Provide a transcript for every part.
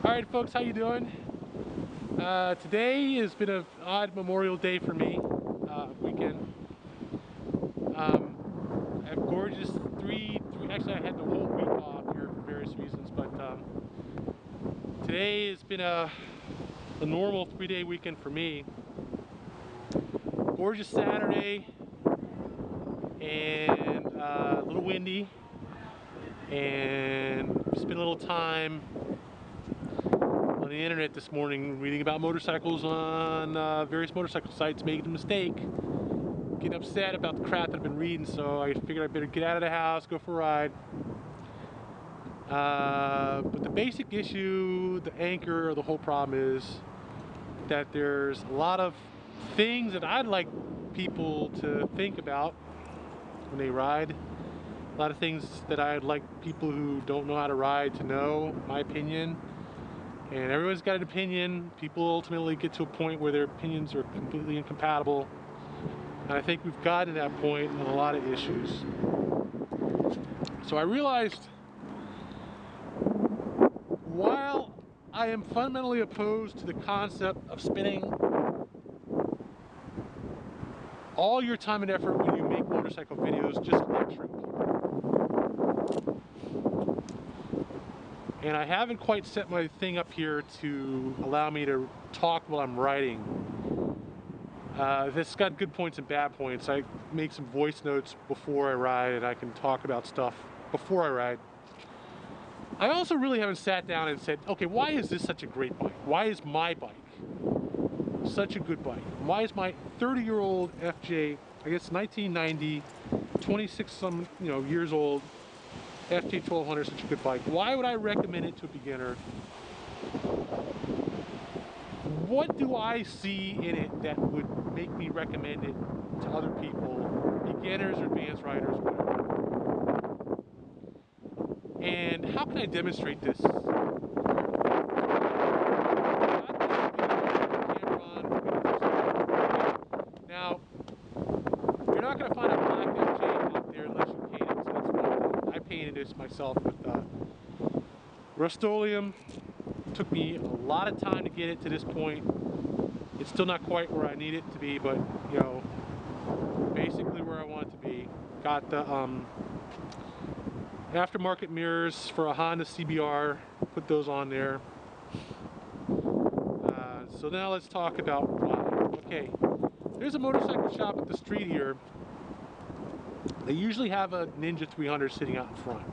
Alright folks, how you doing? Today has been an odd Memorial Day for me, weekend. I have gorgeous actually I had the whole week off here for various reasons, but today has been a normal 3-day weekend for me. Gorgeous Saturday, and a little windy, and spent a little time on the internet this morning reading about motorcycles on various motorcycle sites, making a mistake, getting upset about the crap that I've been reading, so I figured I better get out of the house, go for a ride. But the basic issue, the anchor of the whole problem is that there's a lot of things that I'd like people to think about when they ride. A lot of things that I'd like people who don't know how to ride to know, my opinion. And everyone's got an opinion. People ultimately get to a point where their opinions are completely incompatible. And I think we've gotten to that point on a lot of issues. So I realized, while I am fundamentally opposed to the concept of spending all your time and effort when you make motorcycle videos just lecturing people, and I haven't quite set my thing up here to allow me to talk while I'm riding. This has got good points and bad points. I make some voice notes before I ride, and I can talk about stuff before I ride. I also really haven't sat down and said, okay, why is this such a great bike? Why is my bike such a good bike? Why is my 30-year-old FJ, I guess 1990, 26 some years old F1200 such a good bike? Why would I recommend it to a beginner? What do I see in it that would make me recommend it to other people, beginners or advanced riders, whatever? And how can I demonstrate this? Now, you're not going to find a black FJ out there unless you paint it, so that's fine. I painted this myself with Rust-Oleum. Took me a lot of time to get it to this point. It's still not quite where I need it to be, but basically where I want it to be. Got the aftermarket mirrors for a Honda CBR, put those on there. So now let's talk about why. Okay, there's a motorcycle shop at the street here. They usually have a Ninja 300 sitting out in front.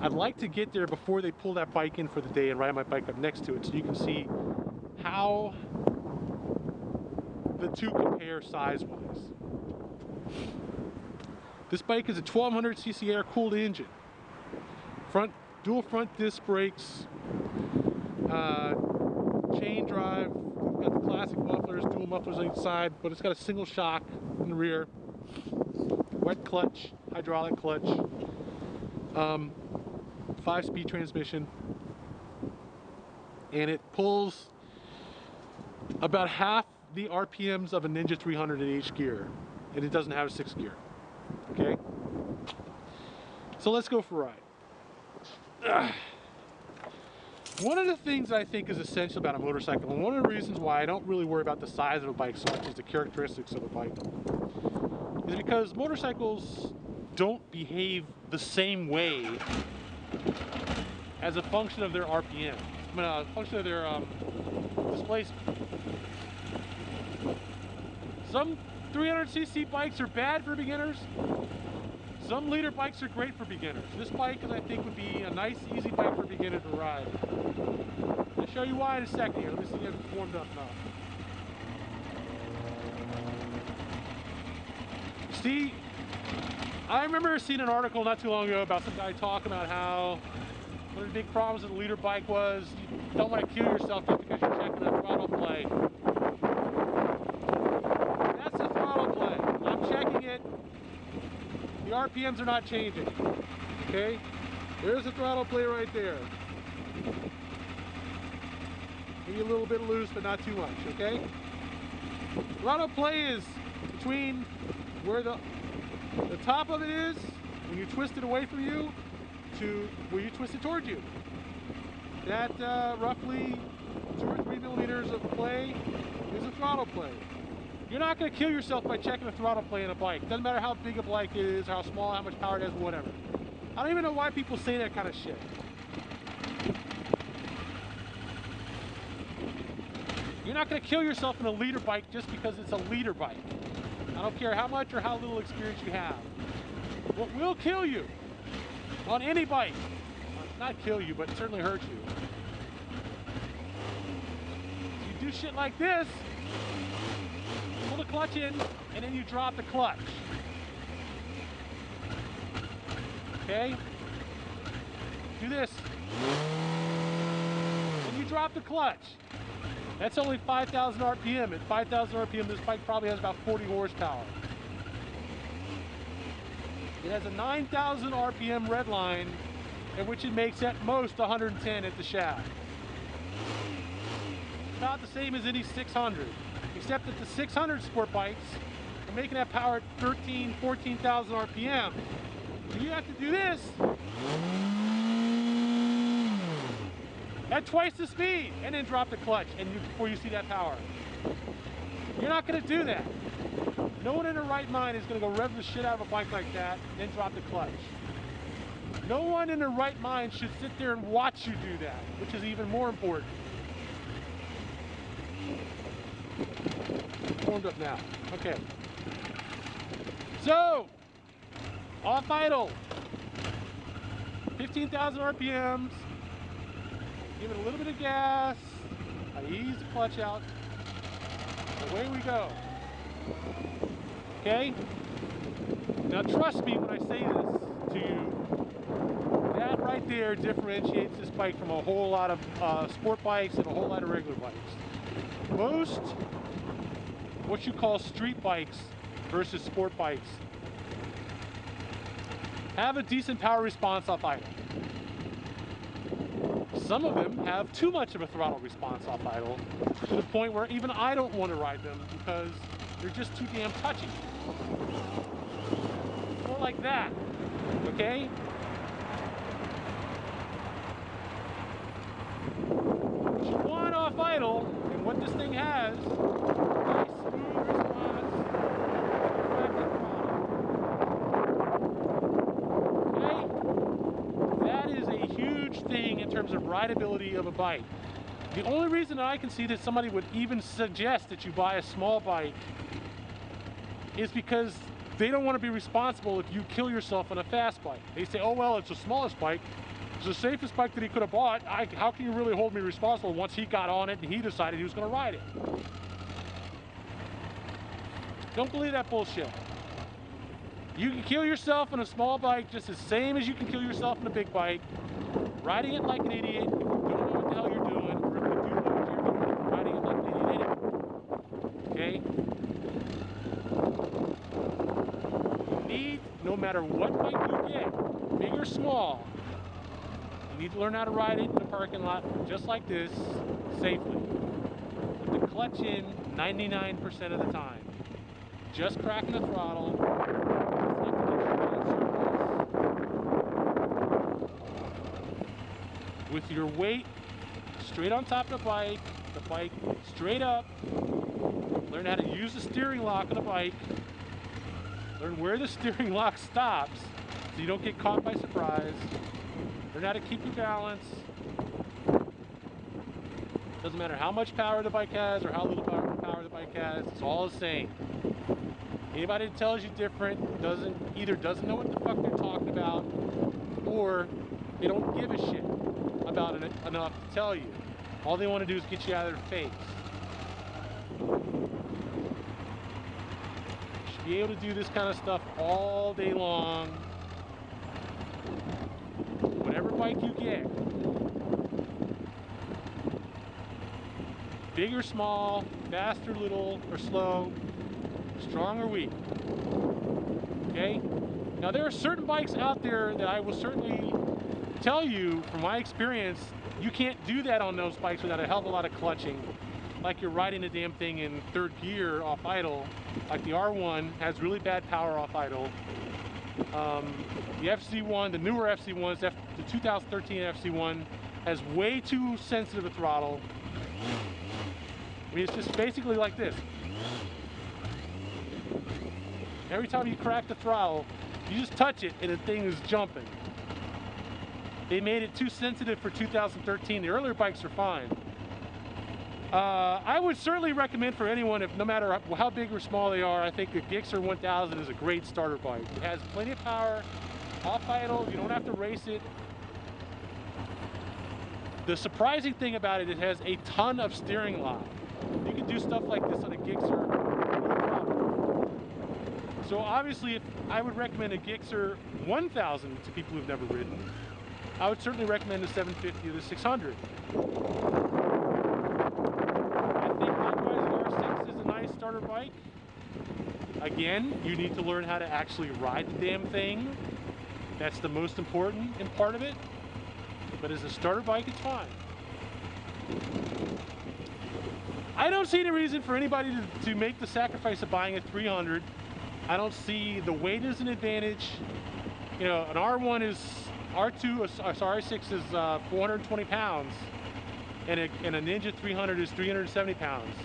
I'd like to get there before they pull that bike in for the day and ride my bike up next to it, so you can see how the two compare size-wise. This bike is a 1200cc air-cooled engine. Dual front disc brakes, chain drive, got the classic mufflers, dual mufflers on each side, but it's got a single shock in the rear. Wet clutch, hydraulic clutch. 5-speed transmission, and it pulls about half the RPMs of a Ninja 300 in each gear, and it doesn't have a 6th gear. Okay, so let's go for a ride. One of the things I think is essential about a motorcycle, and one of the reasons why I don't really worry about the size of a bike so much as the characteristics of a bike, is because motorcycles don't behave the same way as a function of their RPM. I mean, a function of their displacement. Some 300cc bikes are bad for beginners. Some liter bikes are great for beginners. This bike, I think, would be a nice, easy bike for a beginner to ride. I'll show you why in a second here. Let me see if it's warmed up enough. See, I remember seeing an article not too long ago about some guy talking about how one of the big problems with a liter bike was you don't want to kill yourself just because you're checking the throttle play. That's the throttle play. I'm checking it. The RPMs are not changing. Okay? There's the throttle play right there. Maybe a little bit loose, but not too much. Okay? Throttle play is between where the top of it is when you twist it away from you to where you twist it towards you. that roughly 2 or 3 millimeters of play is a throttle play. You're not going to kill yourself by checking the throttle play in a bike. Doesn't matter how big a bike it is, how small, how much power it has, whatever. I don't even know why people say that kind of shit. You're not going to kill yourself in a leader bike just because it's a leader bike. I don't care how much or how little experience you have. What will kill you on any bike, not kill you, but certainly hurt you. You do shit like this, pull the clutch in, and then you drop the clutch. Okay? Do this. And you drop the clutch. That's only 5,000 RPM. At 5,000 RPM, this bike probably has about 40 horsepower. It has a 9,000 RPM red line, in which it makes at most 110 at the shaft. About the same as any 600, except that the 600 sport bikes are making that power at 13,000, 14,000 RPM. So you have to do this at twice the speed, and then drop the clutch before you see that power. You're not going to do that. No one in their right mind is going to go rev the shit out of a bike like that, then drop the clutch. No one in their right mind should sit there and watch you do that, which is even more important. Warmed up now. Okay. So, off idle. 15,000 RPMs. Give it a little bit of gas. I ease the clutch out. Away we go. Okay? Now trust me when I say this to you, that right there differentiates this bike from a whole lot of sport bikes and a whole lot of regular bikes. Most what you call street bikes versus sport bikes have a decent power response off idle. Some of them have too much of a throttle response off idle, to the point where even I don't want to ride them because they're just too damn touchy. More like that, okay? What you want off idle, and what this thing has, is a smooth response, okay? That is a huge thing in terms of rideability of a bike. The only reason that I can see that somebody would even suggest that you buy a small bike is because they don't want to be responsible if you kill yourself on a fast bike. They say, oh well, it's the smallest bike, it's the safest bike that he could have bought. How can you really hold me responsible once he got on it and he decided he was going to ride it? Don't believe that bullshit. You can kill yourself on a small bike just the same as you can kill yourself on a big bike, riding it like an idiot. You don't know what the hell you're doing, or if you do know what you're doing, riding it like an idiot. Okay? You need, no matter what bike you get, big or small, you need to learn how to ride it in a parking lot just like this, safely. With the clutch in 99% of the time. Just cracking the throttle. With your weight straight on top of the bike straight up. Learn how to use the steering lock on the bike. Learn where the steering lock stops so you don't get caught by surprise. Learn how to keep your balance. Doesn't matter how much power the bike has or how little power the bike has, it's all the same. Anybody that tells you different either doesn't know what the fuck they're talking about, or they don't give a shit about it enough to tell you. All they want to do is get you out of their face. You should be able to do this kind of stuff all day long. Whatever bike you get. Big or small, fast or little or slow, strong or weak. Okay? Now there are certain bikes out there that I will certainly tell you from my experience, you can't do that on those bikes without a hell of a lot of clutching. Like you're riding the damn thing in third gear off idle. Like the R1 has really bad power off idle. The FC1, the newer FC1s, the 2013 FC1 has way too sensitive a throttle. I mean, it's just basically like this. Every time you crack the throttle, you just touch it and the thing is jumping. They made it too sensitive for 2013. The earlier bikes are fine. I would certainly recommend for anyone, no matter how big or small they are, I think the Gixxer 1000 is a great starter bike. It has plenty of power, off-idle, you don't have to race it. The surprising thing about it, it has a ton of steering lock. You can do stuff like this on a Gixxer, no problem. So obviously, if I would recommend a Gixxer 1000 to people who've never ridden, I would certainly recommend the 750 or the 600. I think likewise the R6 is a nice starter bike. Again, you need to learn how to actually ride the damn thing. That's the most important part of it. But as a starter bike, it's fine. I don't see any reason for anybody to make the sacrifice of buying a 300. I don't see the weight as an advantage. You know, an R1 is R6 is 420 pounds, and a Ninja 300 is 370 pounds.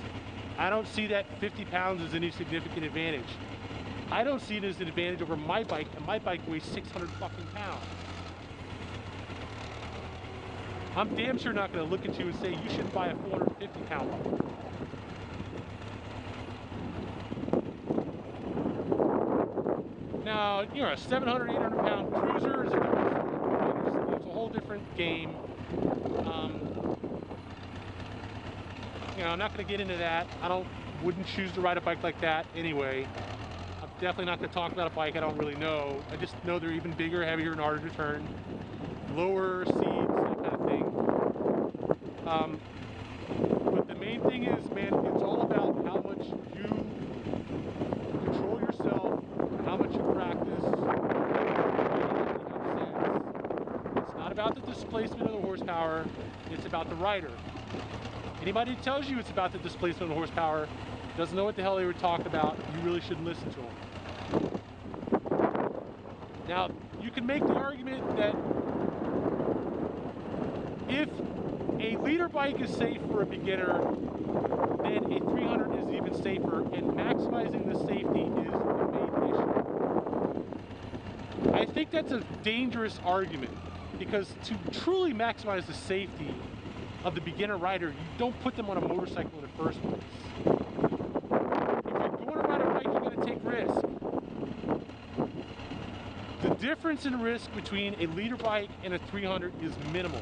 I don't see that 50 pounds as any significant advantage. I don't see it as an advantage over my bike, and my bike weighs 600 fucking pounds. I'm damn sure not going to look at you and say you should buy a 450 pound bike. Now, you know, a 700, 800 pound cruiser is a different story. It's a whole different game. You know, I'm not going to get into that. Wouldn't choose to ride a bike like that anyway. I'm definitely not going to talk about a bike I don't really know. I just know they're even bigger, heavier, and harder to turn. Lower seats, that kind of thing. But the main thing is, man, it's all about how much you control yourself, how much you practice. It's not about the displacement of the horsepower, it's about the rider. Anybody who tells you it's about the displacement of the horsepower doesn't know what the hell they were talking about. You really shouldn't listen to them. Now, you can make the argument that if a leader bike is safe for a beginner, then a 300 is even safer, and maximizing the safety is the main issue. I think that's a dangerous argument, because to truly maximize the safety of the beginner rider, you don't put them on a motorcycle in the first place. If you're going to ride a bike, you're going to take risk. The difference in risk between a leader bike and a 300 is minimal.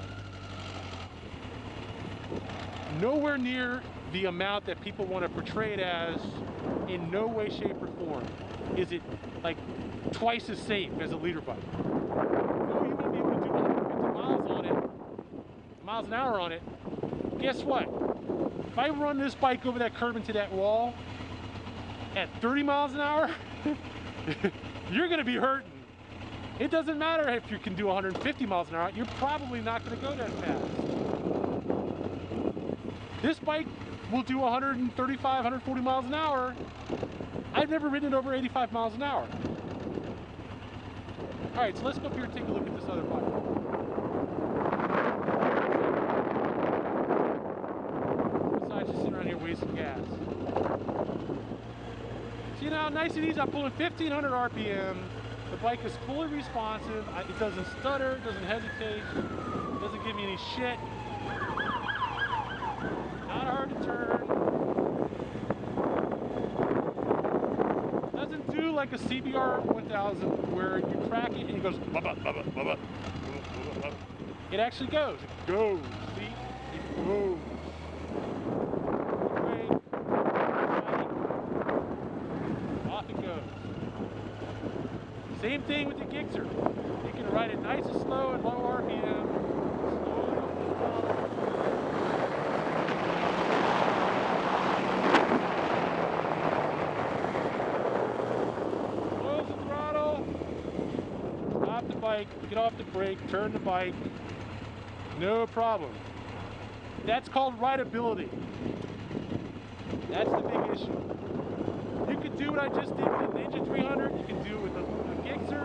Nowhere near the amount that people want to portray it as. In no way, shape, or form is it like twice as safe as a leader bike. No, you won't be able to do 150 miles on it, miles an hour on it. Guess what? If I run this bike over that curb into that wall at 30 miles an hour, you're going to be hurting. It doesn't matter if you can do 150 miles an hour, you're probably not going to go that fast. This bike will do 135, 140 miles an hour. I've never ridden it over 85 miles an hour. All right, so let's go up here and take a look at this other bike. Besides just sitting around here wasting gas. See now, nice and easy, I'm pulling 1500 RPM. The bike is fully responsive. It doesn't stutter, it doesn't hesitate, it doesn't give me any shit. Not hard to turn. Doesn't do like a CBR 1000 where you crack it and it goes bubba, bubba, bubba, bubba, bubba. It actually goes. It goes. See? It goes. Brake, off it goes. Same thing with the Gixxer. You can ride it nice and slow and low RPM. Close the throttle. Stop the bike. Get off the brake. Turn the bike. No problem. That's called rideability. That's the big issue. You can do what I just did with the Ninja 300. You can do it with the Gixxer.